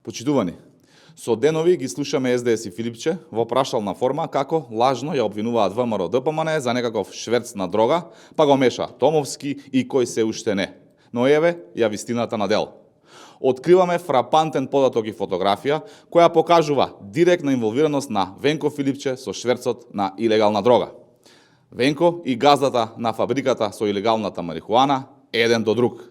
Почитувани, со денови ги слушаме СДС и Филипче во прашална форма како лажно ја обвинуваат ВМРО ДПМН за некаков шверц на дрога, па го меша Томовски и кој се уште не. Но еве ја вистината на дел. Откриваме фрапантен податок и фотографија која покажува директна инволвираност на Венко Филипче со шверцот на илегална дрога. Венко и газдата на фабриката со илегалната марихуана еден до друг.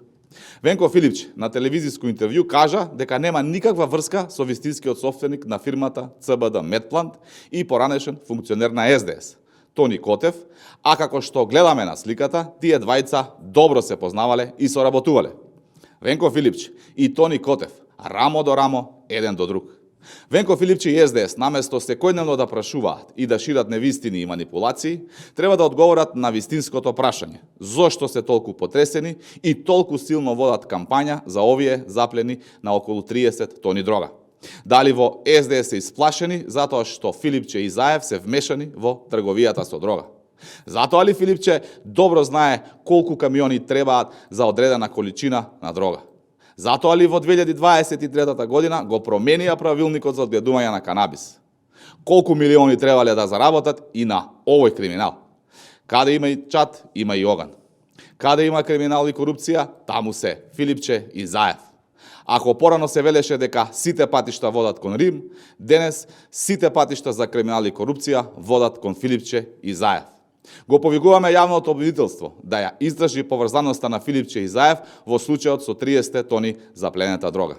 Венко Филипче на телевизиско интервју кажа дека нема никаква врска со вистинскиот собственик на фирмата ЦБД Медплант и поранешен функционер на СДС, Тони Котев, а како што гледаме на сликата, тие двајца добро се познавале и соработувале. Венко Филипче и Тони Котев рамо до рамо, еден до друг. Венко Филипче и СДС наместо секојдневно да прашуваат и да шират невистини и манипулации, треба да одговорат на вистинското прашање. Зошто се толку потресени и толку силно водат кампања за овие заплени на околу 30 тони дрога? Дали во СДС се исплашени затоа што Филипче и Заев се вмешани во трговијата со дрога? Затоа ли Филипче добро знае колку камиони требаат за одредена количина на дрога? Затоа ли во 2023 година го променија правилникот за одгледување на канабис? Колку милиони требале да заработат и на овој криминал? Каде има и чат, има и оган. Каде има криминал и корупција, таму се Филипче и Заев. Ако порано се велеше дека сите патишта водат кон Рим, денес сите патишта за криминал и корупција водат кон Филипче и Заев. Го повикуваме јавното обвинителство да ја истражи поврзаноста на Филипче и Заев во случајот со 30 тони запленета дрога.